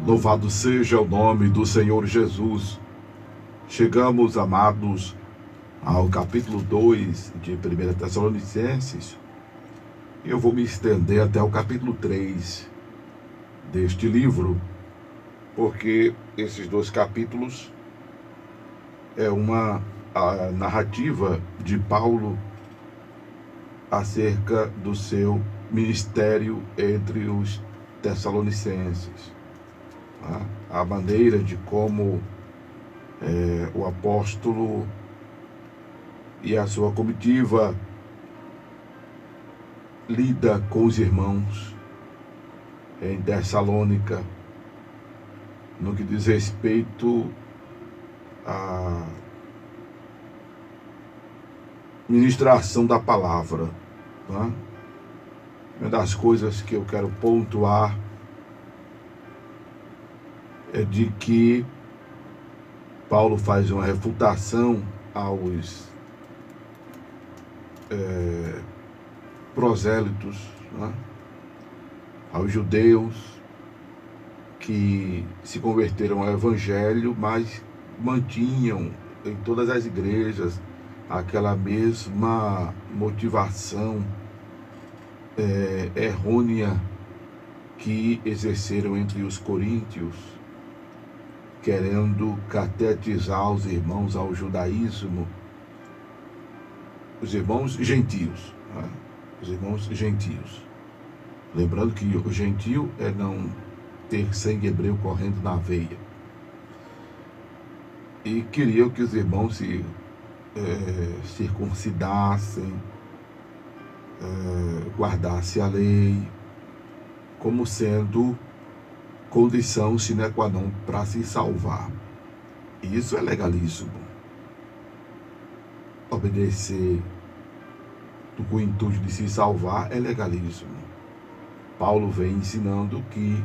Louvado seja o nome do Senhor Jesus. Chegamos, amados, ao capítulo 2 de 1 Tessalonicenses. Eu vou me estender até o capítulo 3 deste livro, porque esses dois capítulos é a narrativa de Paulo acerca do seu ministério entre os tessalonicenses. A maneira de como o apóstolo e a sua comitiva lida com os irmãos em Tessalônica, no que diz respeito à ministração da palavra. Uma das coisas que eu quero pontuar é de que Paulo faz uma refutação aos prosélitos, aos judeus que se converteram ao evangelho, mas mantinham em todas as igrejas aquela mesma motivação errônea que exerceram entre os coríntios, querendo catequizar os irmãos ao judaísmo, os irmãos gentios, os irmãos gentios. Lembrando que o gentio é não ter sangue hebreu correndo na veia. E queriam que os irmãos se circuncidassem, guardassem a lei, como sendo condição sine qua non para se salvar. E isso é legalismo. Obedecer com o intuito de se salvar é legalismo. Paulo vem ensinando que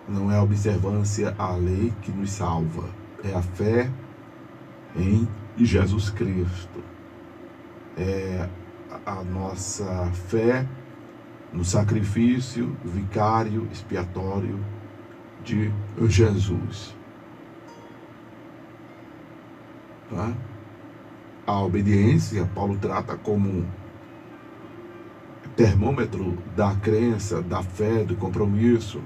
não é a observância à lei que nos salva, é a fé em Jesus Cristo. É a nossa fé no sacrifício vicário, expiatório de Jesus. A obediência, Paulo trata como termômetro da crença, da fé, do compromisso,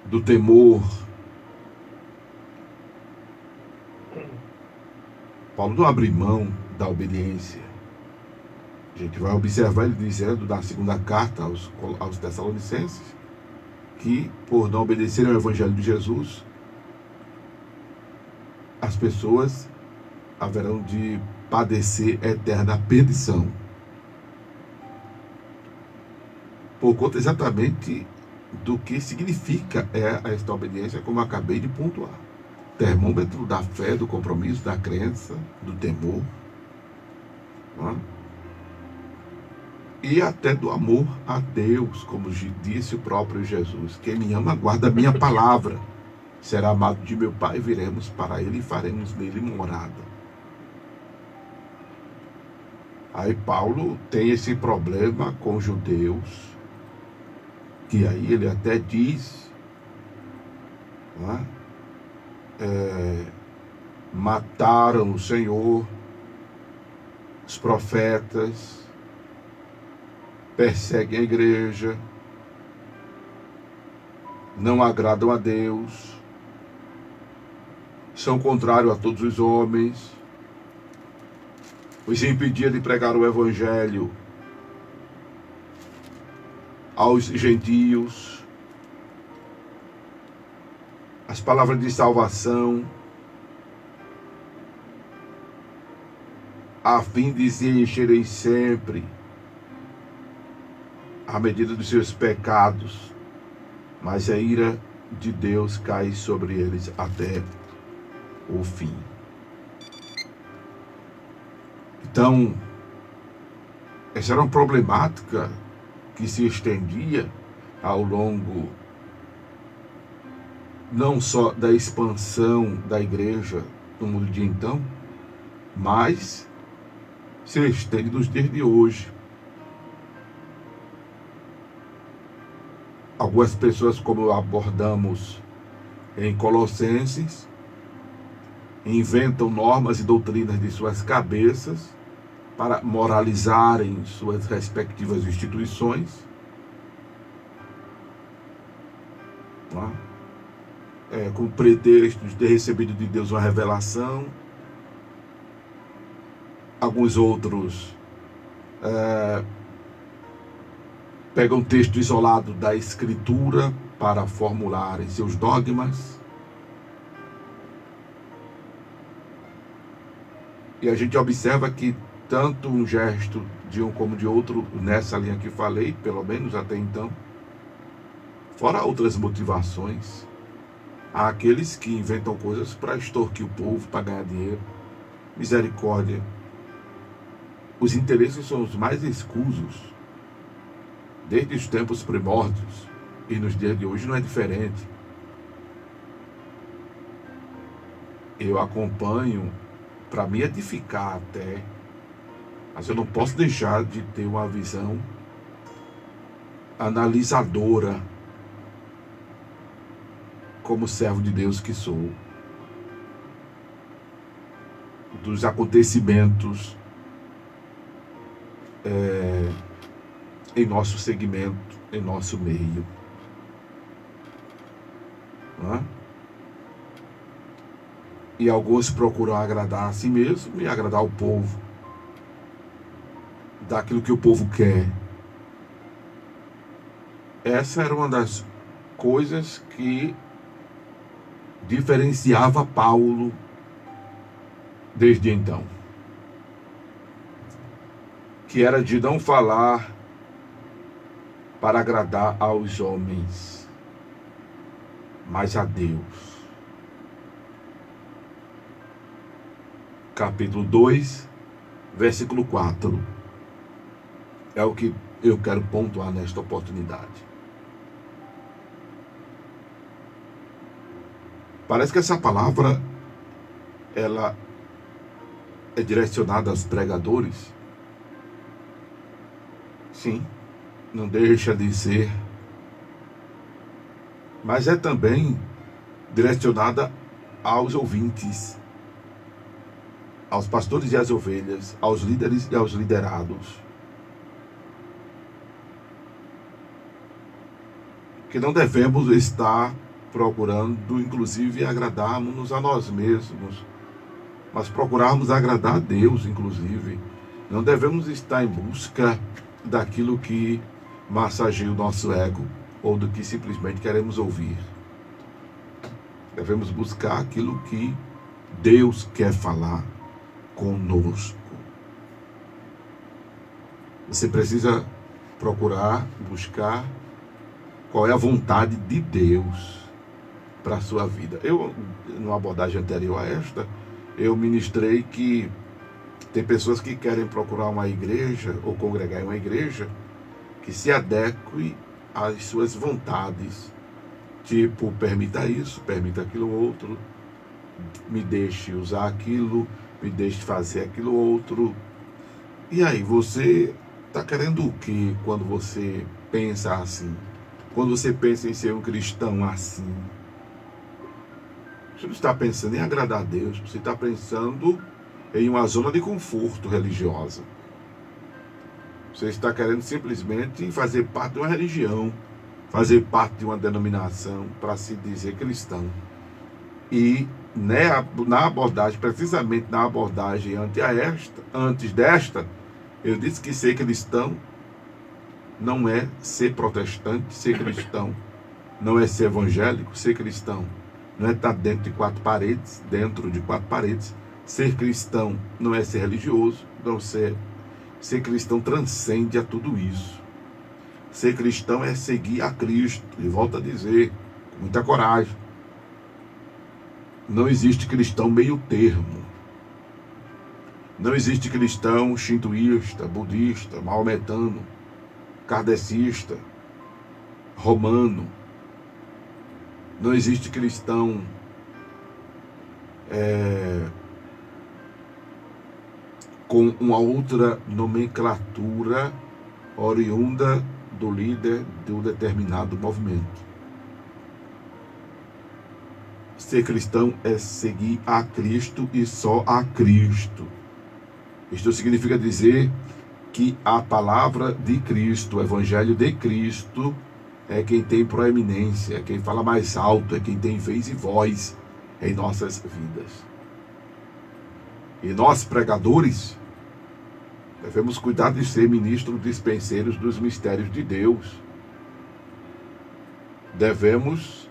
do temor. Paulo não abre mão da obediência. A gente vai observar ele dizendo na segunda carta aos Tessalonicenses que, por não obedecerem ao Evangelho de Jesus, as pessoas haverão de padecer eterna perdição. Por conta exatamente do que significa esta obediência, como eu acabei de pontuar. Termômetro da fé, do compromisso, da crença, do temor. E até do amor a Deus, como disse o próprio Jesus. Quem me ama, guarda a minha palavra. Será amado de meu Pai, viremos para ele e faremos nele morada. Aí Paulo tem esse problema com os judeus, que aí ele até diz, mataram o Senhor, os profetas, perseguem a igreja, não agradam a Deus, são contrários a todos os homens, os impedia de pregar o evangelho aos gentios, as palavras de salvação, a fim de se encherem sempre à medida dos seus pecados, mas a ira de Deus cai sobre eles até o fim. Então, essa era uma problemática que se estendia ao longo não só da expansão da igreja no mundo de então, mas se estende nos dias de hoje. Algumas pessoas, como abordamos em Colossenses, inventam normas e doutrinas de suas cabeças para moralizarem suas respectivas instituições, com pretexto de ter recebido de Deus uma revelação. Alguns outros pegam texto isolado da Escritura para formularem seus dogmas. E a gente observa que tanto um gesto de um como de outro, nessa linha que falei, pelo menos até então, fora outras motivações, há aqueles que inventam coisas para extorquir o povo, para ganhar dinheiro. Misericórdia. Os interesses são os mais escusos, desde os tempos primórdios, e nos dias de hoje não é diferente. Eu acompanho para me edificar até, mas eu não posso deixar de ter uma visão analisadora, como servo de Deus que sou, dos acontecimentos em nosso segmento, em nosso meio. Não é? E alguns procuram agradar a si mesmo e agradar o povo, daquilo que o povo quer. Essa era uma das coisas que diferenciava Paulo desde então, que era de não falar para agradar aos homens, mas a Deus. Capítulo 2, versículo 4. É o que eu quero pontuar nesta oportunidade. Parece que essa palavra, ela é direcionada aos pregadores. Sim, não deixa de ser. Mas é também direcionada aos ouvintes, aos pastores e às ovelhas, aos líderes e aos liderados. Que não devemos estar procurando, inclusive, agradarmos a nós mesmos, mas procurarmos agradar a Deus, inclusive. Não devemos estar em busca daquilo que massageia o nosso ego ou do que simplesmente queremos ouvir. Devemos buscar aquilo que Deus quer falar conosco. Você precisa procurar, buscar qual é a vontade de Deus para a sua vida. Eu, numa abordagem anterior a esta, eu ministrei que tem pessoas que querem procurar uma igreja ou congregar em uma igreja que se adeque às suas vontades. Tipo, permita isso, permita aquilo outro, me deixe usar aquilo, me deixe fazer aquilo outro. E aí, você está querendo o que quando você pensa assim? Quando você pensa em ser um cristão assim? Você não está pensando em agradar a Deus, você está pensando em uma zona de conforto religiosa. Você está querendo simplesmente fazer parte de uma religião, fazer parte de uma denominação para se dizer cristão. E na abordagem, precisamente na abordagem antes desta, eu disse que ser cristão não é ser protestante, ser cristão não é ser evangélico, ser cristão não é estar dentro de quatro paredes. Ser cristão não é ser religioso, não ser cristão transcende a tudo isso. Ser cristão é seguir a Cristo, e volto a dizer, com muita coragem, não existe cristão meio termo. Não existe cristão shintoísta, budista, maometano, kardecista, romano. Não existe cristão com uma outra nomenclatura oriunda do líder de um determinado movimento. Ser cristão é seguir a Cristo e só a Cristo. Isto significa dizer que a palavra de Cristo, o evangelho de Cristo, é quem tem proeminência, é quem fala mais alto, é quem tem vez e voz em nossas vidas. E nós, pregadores, devemos cuidar de ser ministros dispenseiros dos mistérios de Deus. Devemos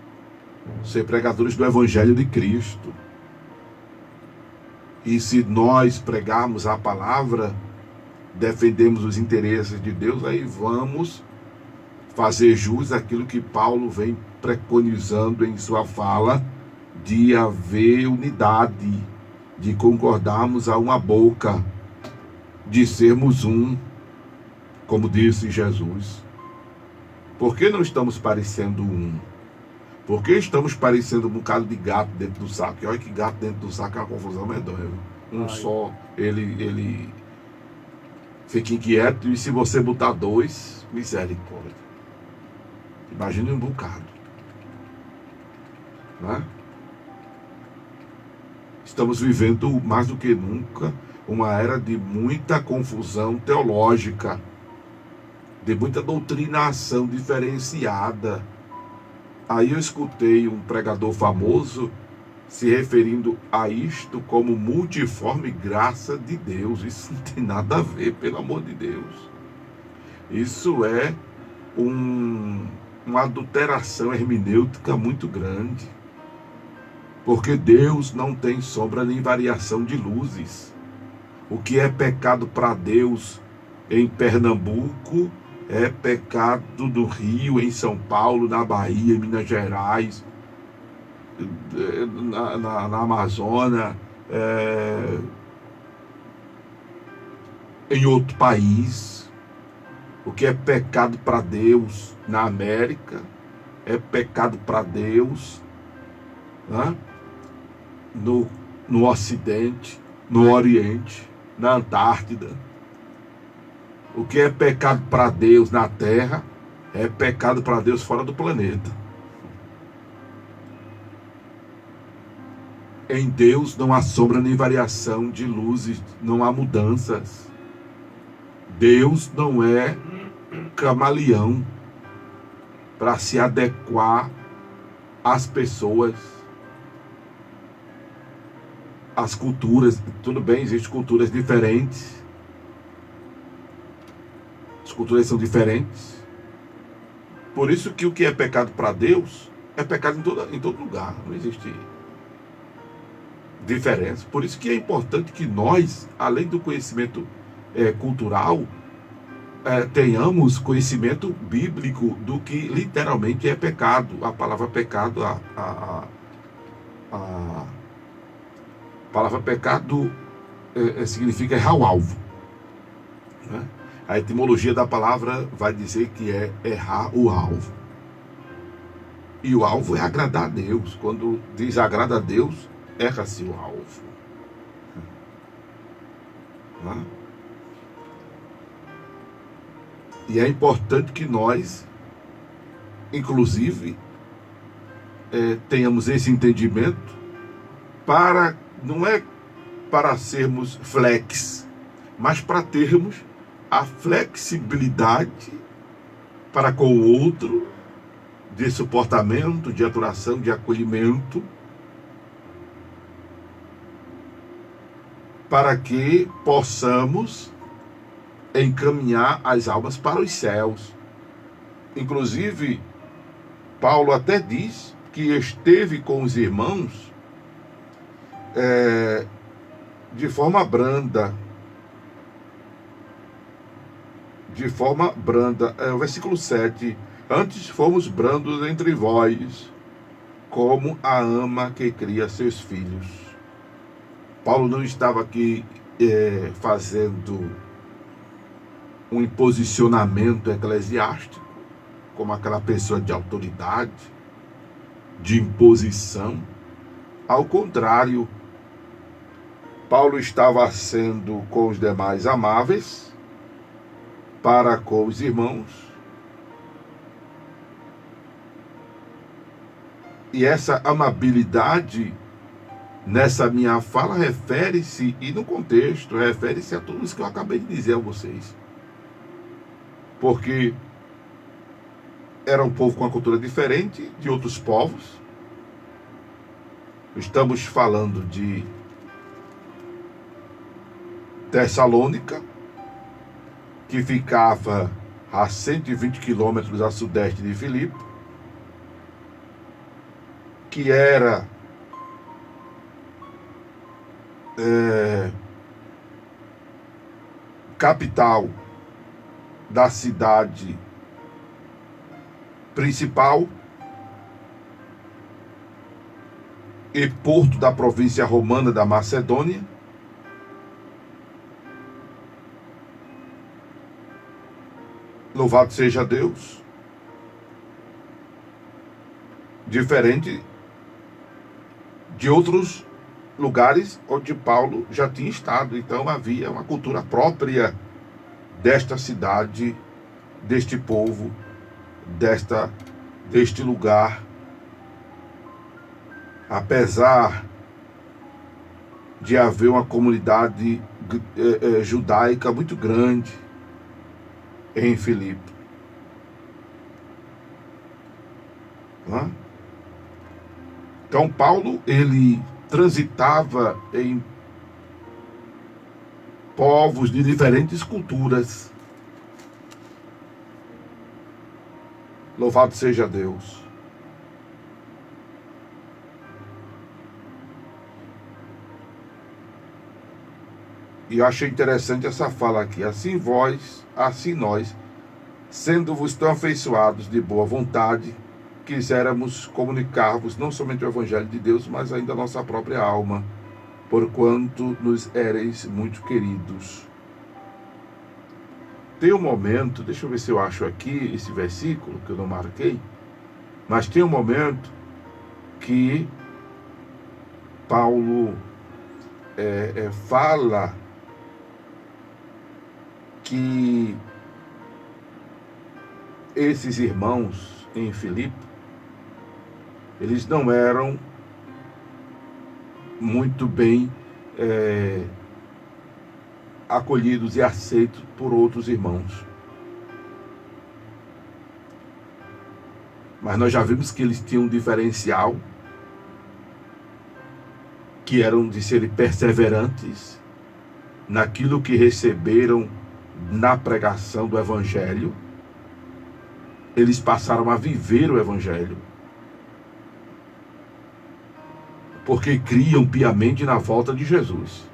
ser pregadores do evangelho de Cristo. E se nós pregarmos a palavra, defendemos os interesses de Deus, aí vamos fazer jus àquilo que Paulo vem preconizando em sua fala, de haver unidade, de concordarmos a uma boca, de sermos um, como disse Jesus. Por que não estamos parecendo um? Por que estamos parecendo um bocado de gato dentro do saco? E olha que gato dentro do saco é uma confusão medonha. Um só, ele fica inquieto, e se você botar dois, misericórdia. Imagine um bocado. Né? Estamos vivendo mais do que nunca uma era de muita confusão teológica, de muita doutrinação diferenciada. Aí eu escutei um pregador famoso se referindo a isto como multiforme graça de Deus. Isso não tem nada a ver, pelo amor de Deus. Isso é uma adulteração hermenêutica muito grande. Porque Deus não tem sombra nem variação de luzes. O que é pecado para Deus em Pernambuco é pecado do Rio, em São Paulo, na Bahia, em Minas Gerais, na Amazônia, em outro país. O que é pecado para Deus na América é pecado para Deus, né? No Ocidente, no Oriente, na Antártida. O que é pecado para Deus na Terra é pecado para Deus fora do planeta. Em Deus não há sombra nem variação de luzes, não há mudanças. Deus não é camaleão para se adequar às pessoas, às culturas. Tudo bem, existem culturas diferentes. As culturas são diferentes. Por isso que o que é pecado para Deus é pecado em todo lugar. Não existe diferença. Por isso que é importante que nós, além do conhecimento cultural, tenhamos conhecimento bíblico do que literalmente é pecado. A palavra pecado, a palavra pecado significa errar o alvo, né? A etimologia da palavra vai dizer que é errar o alvo. E o alvo é agradar a Deus. Quando desagrada a Deus, erra-se o alvo. Né? E é importante que nós, inclusive, tenhamos esse entendimento, não é para sermos flex, mas para termos a flexibilidade para com o outro, de suportamento, de atuação, de acolhimento, para que possamos encaminhar as almas para os céus. Inclusive, Paulo até diz que esteve com os irmãos de forma branda. O versículo 7. Antes fomos brandos entre vós, como a ama que cria seus filhos. Paulo não estava aqui fazendo um imposicionamento eclesiástico, como aquela pessoa de autoridade, de imposição. Ao contrário, Paulo estava sendo com os demais amáveis para com os irmãos, E essa amabilidade nessa minha fala refere-se, e no contexto, refere-se a tudo isso que eu acabei de dizer a vocês. Porque era um povo com uma cultura diferente de outros povos. Estamos falando de Tessalônica, que ficava a 120 quilômetros a sudeste de Filipe, que era capital da cidade principal e porto da província romana da Macedônia. Louvado seja Deus. Diferente de outros lugares onde Paulo já tinha estado. Então havia uma cultura própria desta cidade, deste povo, deste lugar. Apesar de haver uma comunidade judaica muito grande em Filipe. Então Paulo, ele transitava em povos de diferentes culturas. Louvado seja Deus. E eu achei interessante essa fala aqui. Assim vós, assim nós, sendo-vos tão afeiçoados de boa vontade, quiséramos comunicar-vos não somente o Evangelho de Deus, mas ainda a nossa própria alma, porquanto nos éreis muito queridos. Tem um momento, deixa eu ver se eu acho aqui esse versículo, que eu não marquei, mas tem um momento que Paulo fala que esses irmãos em Filipe, eles não eram muito bem acolhidos e aceitos por outros irmãos. Mas nós já vimos que eles tinham um diferencial, que eram de serem perseverantes naquilo que receberam na pregação do Evangelho. Eles passaram a viver o Evangelho, porque criam piamente na volta de Jesus.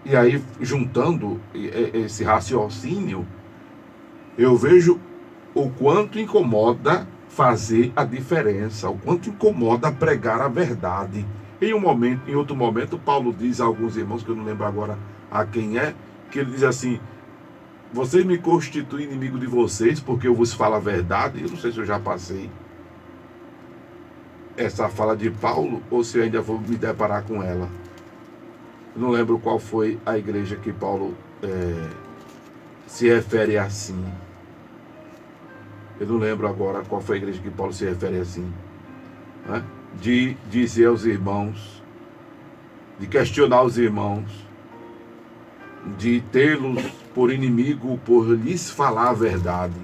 E aí, juntando esse raciocínio, eu vejo o quanto incomoda fazer a diferença, o quanto incomoda pregar a verdade. Em outro momento, Paulo diz a alguns irmãos, que eu não lembro agora a quem é, que ele diz assim: vocês me constituem inimigo de vocês porque eu vos falo a verdade. Eu não sei se eu já passei essa fala de Paulo ou se eu ainda vou me deparar com ela. Eu não lembro qual foi a igreja que Paulo se refere assim. Eu não lembro agora qual foi a igreja que Paulo se refere assim, né? De dizer aos irmãos, de questionar os irmãos, de tê-los por inimigo por lhes falar a verdade.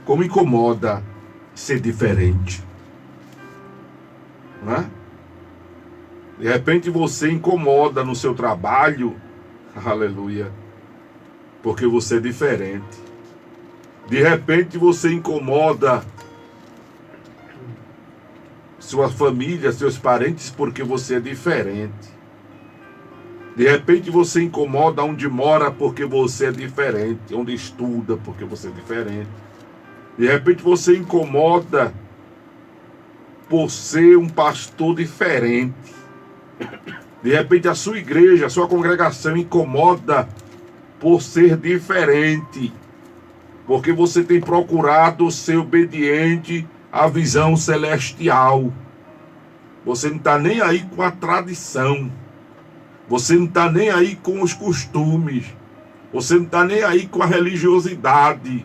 Como incomoda ser diferente, né? De repente você incomoda no seu trabalho, aleluia, porque você é diferente. De repente você incomoda sua família, seus parentes, porque você é diferente. De repente você incomoda onde mora porque você é diferente, onde estuda porque você é diferente. De repente você incomoda por ser um pastor diferente. De repente a sua igreja, a sua congregação incomoda por ser diferente, porque você tem procurado ser obediente à visão celestial. Você não está nem aí com a tradição. Você não está nem aí com os costumes. Você não está nem aí com a religiosidade.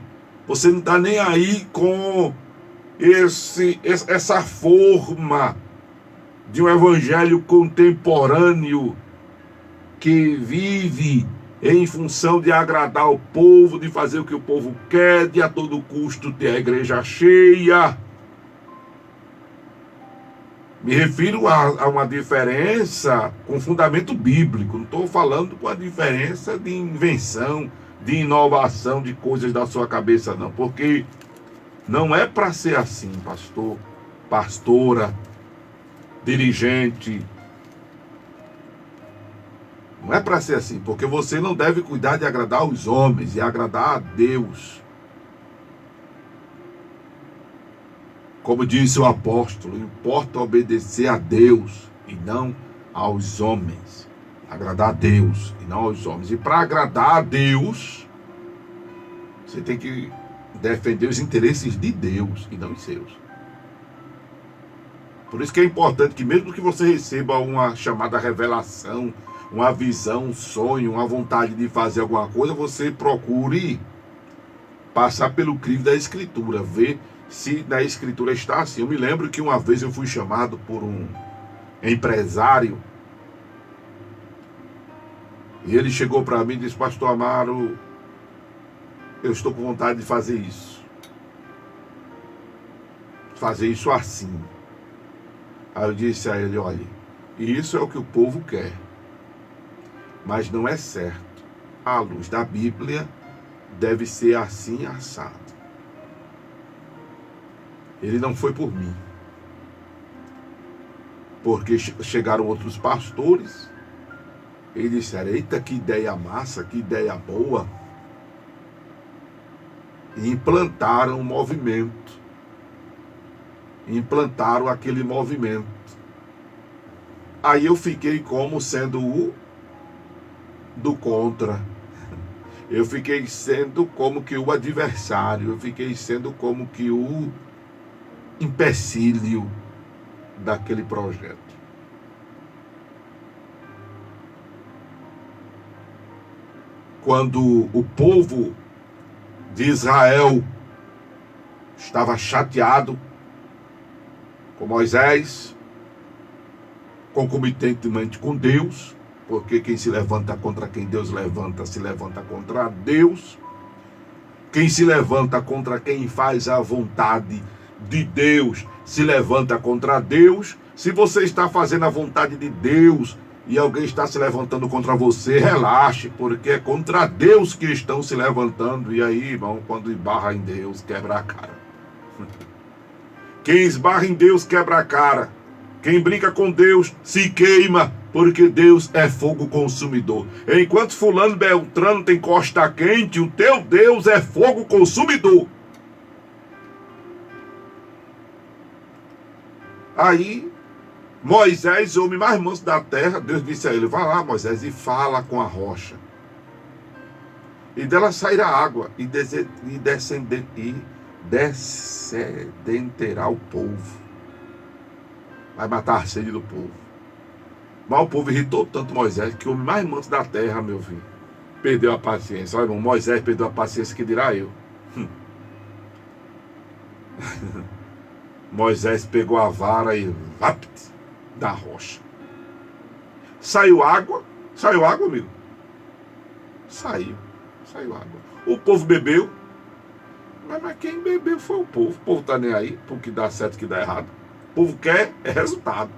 Você não está nem aí com essa forma de um evangelho contemporâneo que vive em função de agradar o povo, de fazer o que o povo quer, de a todo custo ter a igreja cheia. Me refiro a uma diferença com fundamento bíblico. Não estou falando com a diferença de invenção, de inovação, de coisas da sua cabeça, não. Porque não é para ser assim, pastor, pastora, dirigente. Não é para ser assim, porque você não deve cuidar de agradar os homens e agradar a Deus. Como disse o apóstolo, importa obedecer a Deus e não aos homens. Agradar a Deus e não aos homens. E para agradar a Deus, você tem que defender os interesses de Deus e não os seus. Por isso que é importante que mesmo que você receba uma chamada revelação, uma visão, um sonho, uma vontade de fazer alguma coisa, você procure passar pelo crivo da Escritura, ver se na Escritura está assim. Eu me lembro que uma vez eu fui chamado por um empresário e ele chegou para mim e disse: pastor Amaro, eu estou com vontade de fazer isso assim. Aí eu disse a ele: olha, isso é o que o povo quer, mas não é certo. À luz da Bíblia, deve ser assim assado. Ele não foi por mim, porque chegaram outros pastores e disseram: eita, que ideia massa, que ideia boa. E implantaram um movimento, implantaram aquele movimento. Aí eu fiquei como sendo o do contra. Eu fiquei sendo como que o adversário. Eu fiquei sendo como que o empecilho daquele projeto. Quando o povo de Israel estava chateado com Moisés, concomitantemente com Deus, porque quem se levanta contra quem Deus levanta, se levanta contra Deus. Quem se levanta contra quem faz a vontade de Deus, se levanta contra Deus. Se você está fazendo a vontade de Deus e alguém está se levantando contra você, relaxe, porque é contra Deus que estão se levantando. E aí, irmão, quando esbarra em Deus, quebra a cara. Quem esbarra em Deus, quebra a cara. Quem brinca com Deus, se queima, porque Deus é fogo consumidor. Enquanto fulano Beltrano tem costa quente, o teu Deus é fogo consumidor. Aí, Moisés, o homem mais manso da terra, Deus disse a ele: vai lá, Moisés, e fala com a rocha. E dela sairá água, e descedenterá o povo. Vai matar a sede do povo. Mas o povo irritou tanto Moisés que o homem mais manso da terra, meu filho, perdeu a paciência. Olha, irmão, Moisés perdeu a paciência, que dirá eu. Moisés pegou a vara e da rocha. Saiu água, amigo. Saiu água. O povo bebeu, mas quem bebeu foi o povo. O povo tá nem aí pro que dá certo e que dá errado. O povo quer resultado.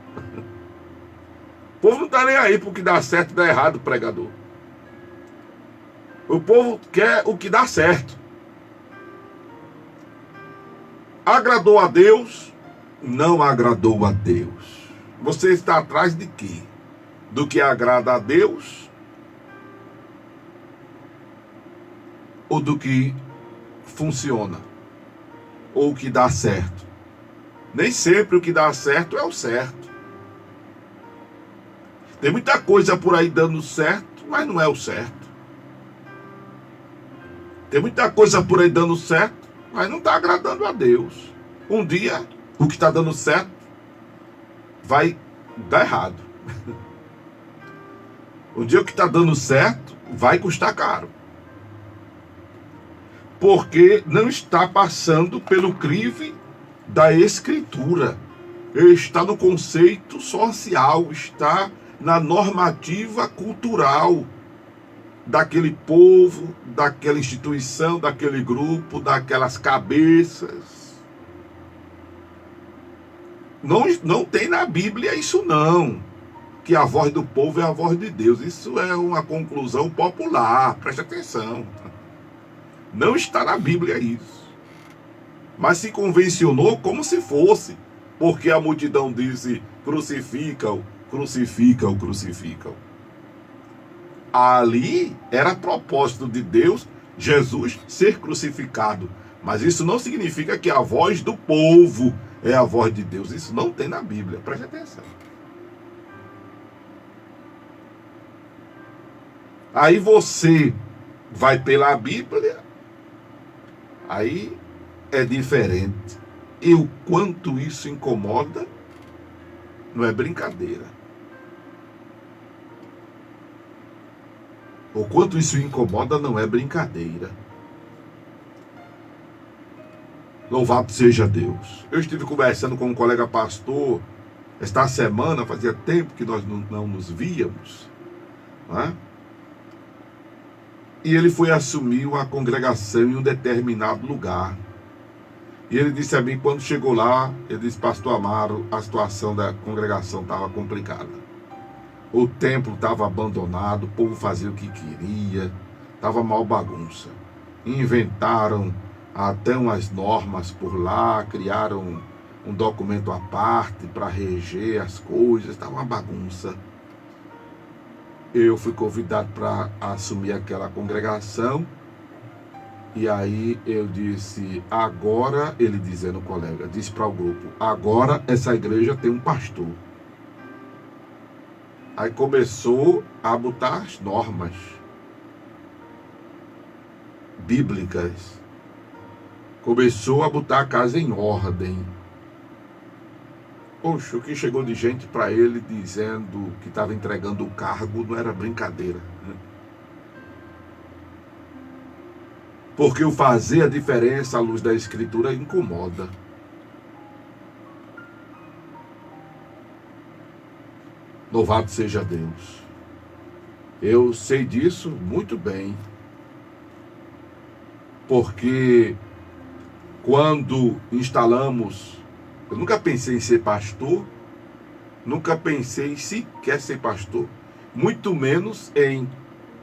O povo não tá nem aí pro que dá certo e dá errado, pregador. O povo quer o que dá certo. Agradou a Deus? Não agradou a Deus. Você está atrás de quê? Do que agrada a Deus? Ou do que funciona? Ou o que dá certo? Nem sempre o que dá certo é o certo. Tem muita coisa por aí dando certo, mas não é o certo. Tem muita coisa por aí dando certo, mas não está agradando a Deus. Um dia, o que está dando certo vai dar errado. Um dia o que está dando certo vai custar caro. porque não está passando pelo crivo da Escritura, está no conceito social, está na normativa cultural daquele povo, daquela instituição, daquele grupo, daquelas cabeças. Não tem na Bíblia isso não, que a voz do povo é a voz de Deus. Isso é uma conclusão popular, preste atenção. Não está na Bíblia isso. Mas se convencionou como se fosse, porque a multidão disse: crucifica-o, crucifica-o, crucifica-o. Ali era propósito de Deus, Jesus ser crucificado. Mas isso não significa que a voz do povo é a voz de Deus. Isso não tem na Bíblia, preste atenção. Aí você vai pela Bíblia, aí é diferente. E o quanto isso incomoda, não é brincadeira. O quanto isso incomoda não é brincadeira. Louvado seja Deus. Eu estive conversando com um colega pastor esta semana, fazia tempo que nós não nos víamos, né? E ele foi assumir uma congregação em um determinado lugar. E ele disse a mim, quando chegou lá, ele disse: pastor Amaro, a situação da congregação estava complicada. O templo estava abandonado, o povo fazia o que queria, estava mal bagunça. Inventaram até umas normas por lá, criaram um documento à parte para reger as coisas, estava uma bagunça. Eu fui convidado para assumir aquela congregação, e aí eu disse: agora, ele dizendo, o colega, disse para o grupo: agora essa igreja tem um pastor. Aí começou a botar as normas bíblicas, começou a botar a casa em ordem. Poxa, o que chegou de gente para ele dizendo que estava entregando o cargo não era brincadeira, né? Porque o fazer a diferença à luz da Escritura incomoda. Louvado seja Deus. Eu sei disso muito bem. Porque quando instalamos, eu nunca pensei em ser pastor, nunca pensei em sequer ser pastor, muito menos em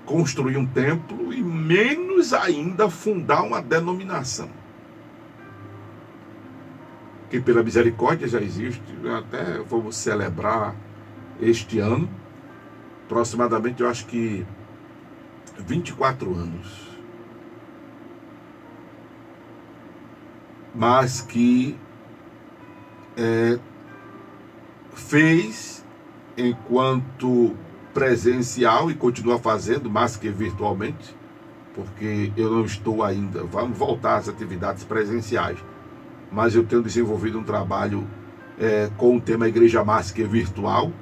construir um templo e menos ainda fundar uma denominação. Que pela misericórdia já existe, até vamos celebrar este ano, aproximadamente, eu acho que 24 anos. Mas que fez enquanto presencial e continua fazendo, mais que virtualmente, porque eu não estou ainda, vamos voltar às atividades presenciais, mas eu tenho desenvolvido um trabalho com o tema Igreja Mais que Virtual.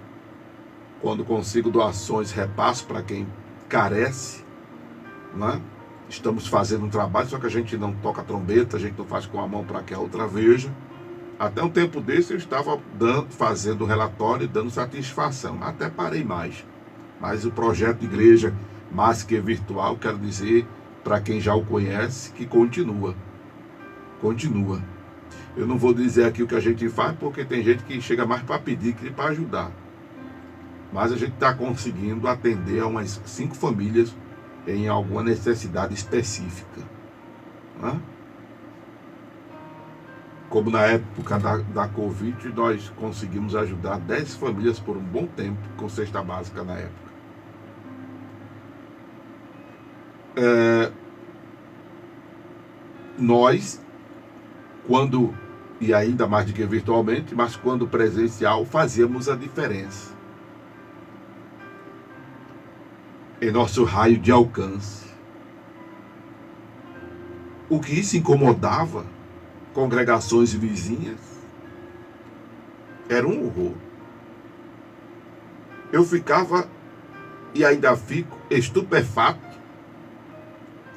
Quando consigo doações, repasso para quem carece, né? Estamos fazendo um trabalho, só que a gente não toca trombeta, a gente não faz com a mão para que a outra veja. Até um tempo desse eu estava fazendo relatório e dando satisfação, até parei mais. Mas o projeto de Igreja Mais que Virtual, quero dizer para quem já o conhece, que continua. Continua. Eu não vou dizer aqui o que a gente faz, porque tem gente que chega mais para pedir que para ajudar. Mas a gente está conseguindo atender a umas 5 famílias em alguma necessidade específica, né? Como na época da Covid, nós conseguimos ajudar 10 famílias por um bom tempo com cesta básica na época. Nós, quando, e ainda mais do que virtualmente, mas quando presencial, fazíamos a diferença em nosso raio de alcance. O que isso incomodava congregações vizinhas era um horror. Eu ficava, e ainda fico, estupefato,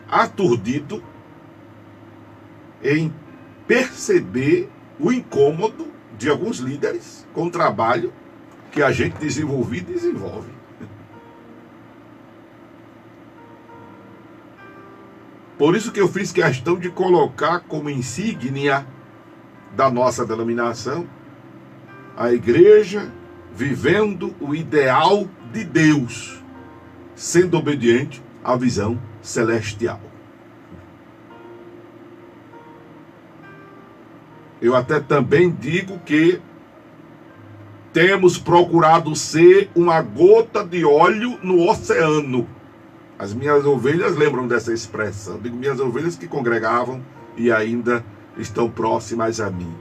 aturdido em perceber o incômodo de alguns líderes com o trabalho que a gente desenvolve e desenvolve. Por isso que eu fiz questão de colocar como insígnia da nossa denominação a igreja vivendo o ideal de Deus, sendo obediente à visão celestial. Eu até também digo que temos procurado ser uma gota de óleo no oceano. As minhas ovelhas lembram dessa expressão. Digo, minhas ovelhas que congregavam e ainda estão próximas a mim.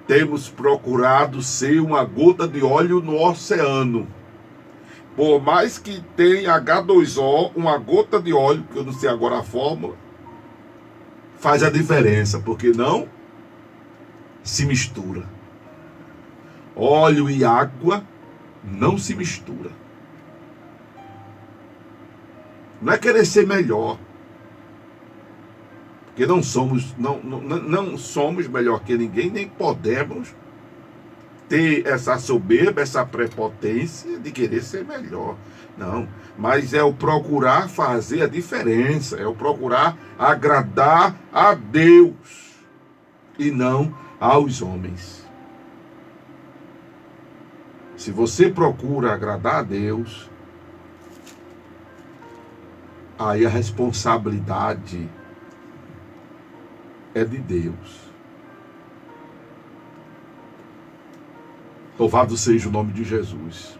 Temos procurado ser uma gota de óleo no oceano. Por mais que tenha H2O, uma gota de óleo, que eu não sei agora a fórmula, faz a diferença, porque não se mistura. Óleo e água não se mistura. Não é querer ser melhor, porque não somos melhor que ninguém, nem podemos ter essa soberba, essa prepotência de querer ser melhor. Não, mas é o procurar fazer a diferença, é o procurar agradar a Deus e não aos homens. Se você procura agradar a Deus, aí a responsabilidade é de Deus. Louvado seja o nome de Jesus.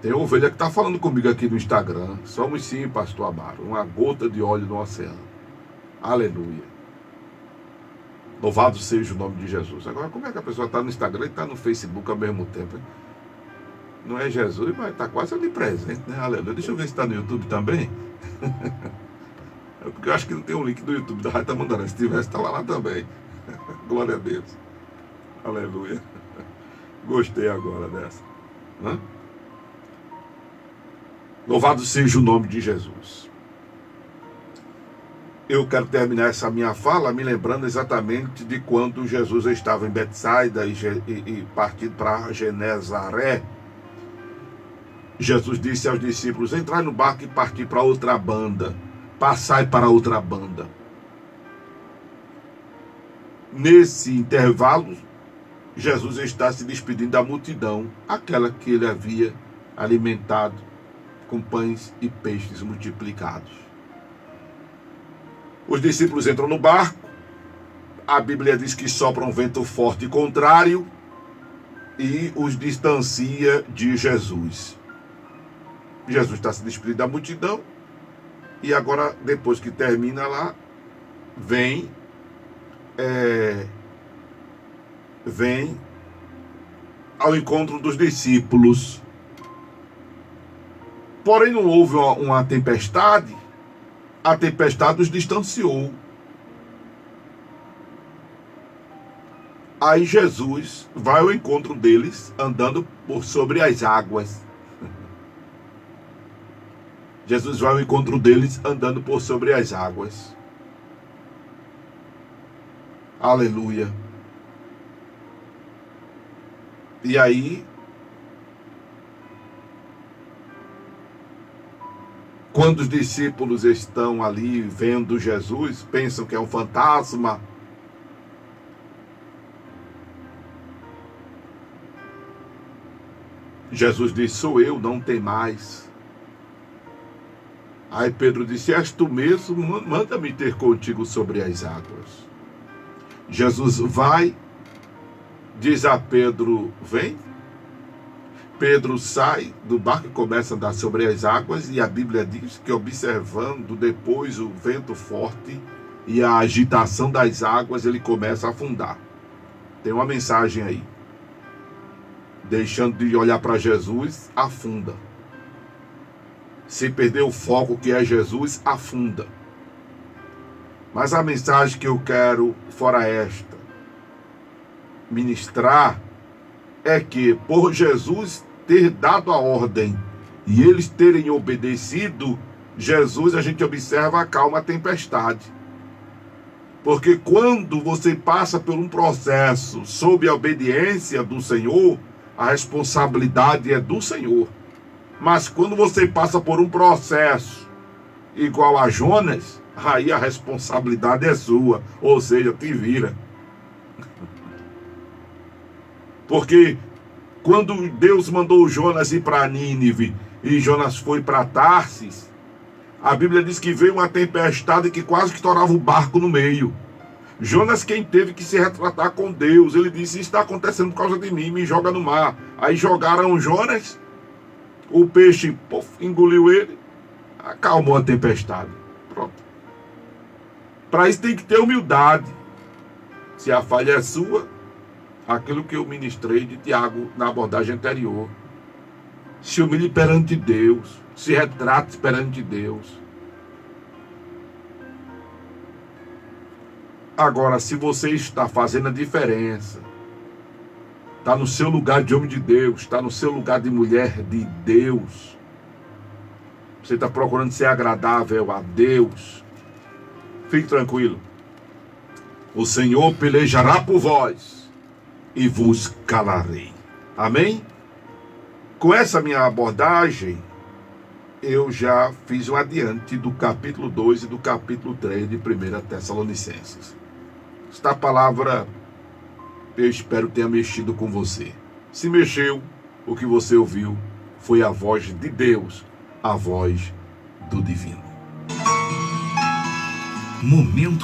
Tem ovelha que está falando comigo aqui no Instagram. Somos sim, pastor Amaro, uma gota de óleo no oceano. Aleluia. Louvado seja o nome de Jesus. Agora, como é que a pessoa está no Instagram e está no Facebook ao mesmo tempo? Não é Jesus, mas está quase ali presente, né? Aleluia. Deixa eu ver se está no YouTube também. É porque eu acho que não tem um link do YouTube da Rádio Tamandaré. Se tivesse, estava lá também. Glória a Deus. Aleluia. Gostei agora dessa. Hã? Louvado seja o nome de Jesus. Eu quero terminar essa minha fala me lembrando exatamente de quando Jesus estava em Betsaida e partindo para Genezaré. Jesus disse aos discípulos: entrai no barco e partir para outra banda. Passai para outra banda. Nesse intervalo, Jesus está se despedindo da multidão, aquela que ele havia alimentado com pães e peixes multiplicados. Os discípulos entram no barco, a Bíblia diz que sopra um vento forte e contrário e os distancia de Jesus. Jesus está se despedindo da multidão e agora, depois que termina lá, vem ao encontro dos discípulos. Porém, não houve uma tempestade. A tempestade os distanciou. Aí Jesus vai ao encontro deles, andando por sobre as águas. Jesus vai ao encontro deles, andando por sobre as águas. Aleluia. E aí, quando os discípulos estão ali vendo Jesus, pensam que é um fantasma. Jesus diz: sou eu, não tem mais. Aí Pedro disse: és tu mesmo, manda-me ter contigo sobre as águas. Jesus vai, diz a Pedro: vem. Pedro sai do barco e começa a andar sobre as águas, e a Bíblia diz que, observando depois o vento forte e a agitação das águas, ele começa a afundar. Tem uma mensagem aí. Deixando de olhar para Jesus, afunda. Se perder o foco que é Jesus, afunda. Mas a mensagem que eu quero, fora esta, ministrar, é que por Jesus ter dado a ordem e eles terem obedecido, Jesus, a gente observa, acalma a tempestade. Porque quando você passa por um processo sob a obediência do Senhor, a responsabilidade é do Senhor. Mas quando você passa por um processo igual a Jonas, aí a responsabilidade é sua, ou seja, te vira. Porque quando Deus mandou Jonas ir para Nínive e Jonas foi para Tarsis, a Bíblia diz que veio uma tempestade que quase que torava o barco no meio. Jonas, quem teve que se retratar com Deus, ele disse: isso está acontecendo por causa de mim, me joga no mar. Aí jogaram Jonas, o peixe engoliu ele, acalmou a tempestade. Pronto. Para isso tem que ter humildade. Se a falha é sua, aquilo que eu ministrei de Tiago na abordagem anterior. Se humilhe perante Deus, se retrate perante Deus. Agora, se você está fazendo a diferença, está no seu lugar de homem de Deus, está no seu lugar de mulher de Deus, você está procurando ser agradável a Deus, fique tranquilo. O Senhor pelejará por vós e vos calarei. Amém? Com essa minha abordagem, eu já fiz um adiante do capítulo 2 e do capítulo 3 de 1 Tessalonicenses. Esta palavra, eu espero tenha mexido com você. Se mexeu, o que você ouviu foi a voz de Deus, a voz do divino. Momento